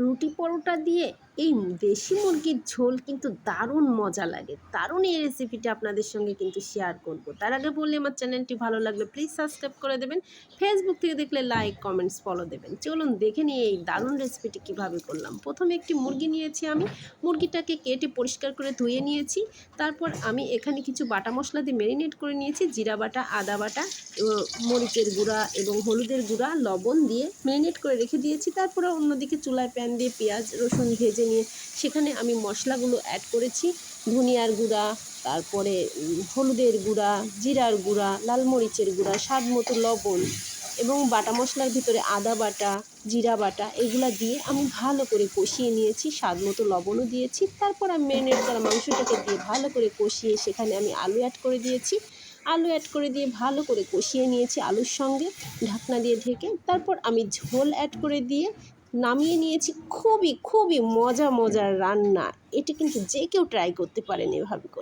রুটি পরোটা দিয়ে এই দেশি মুরগির ঝোল কিন্তু দারুণ মজা লাগে। দারুণ এই রেসিপিটা আপনাদের সঙ্গে কিন্তু শেয়ার করব। তার আগে বললে আমার চ্যানেলটি ভালো লাগলে প্লিজ সাবস্ক্রাইব করে দেবেন। ফেসবুক থেকে দেখলে লাইক, কমেন্টস, ফলো দেবেন। চলুন দেখে নিয়ে এই দারুণ রেসিপিটি কীভাবে করলাম। প্রথমে একটি মুরগি নিয়েছি আমি। মুরগিটাকে কেটে পরিষ্কার করে ধুয়ে নিয়েছি। তারপর আমি এখানে কিছু বাটা মশলা দিয়ে ম্যারিনেট করে নিয়েছি। জিরা বাটা, আদা বাটা, মরিচের গুঁড়া এবং হলুদের গুঁড়া, লবণ দিয়ে ম্যারিনেট করে রেখে দিয়েছি। তারপরে অন্যদিকে চুলায় প্যান দিয়ে পেঁয়াজ রসুন ভেজে নিয়ে সেখানে আমি মশলাগুলো অ্যাড করেছি। ধনিয়ার গুঁড়া, তারপরে হলুদের গুঁড়া, জিরার গুঁড়া, লাল মরিচের গুঁড়া, স্বাদ মতো লবণ এবং বাটা মশলার ভিতরে আদা বাটা, জিরা বাটা এগুলো দিয়ে আমি ভালো করে কষিয়ে নিয়েছি। স্বাদ মতো লবণও দিয়েছি। তারপর আমি ম্যারিনেট করা মাংসটাকে দিয়ে ভালো করে কষিয়ে সেখানে আমি আলু অ্যাড করে দিয়েছি। আলু অ্যাড করে দিয়ে ভালো করে কষিয়ে নিয়েছি আলুর সঙ্গে, ঢাকনা দিয়ে ঢেকে। তারপর আমি ঝোল অ্যাড করে দিয়ে নামিয়ে নিয়েছি। খুবই খুবই মজার রান্না। এটি কিন্তু যে কেউ ট্রাই করতে পারেন এভাবে করে।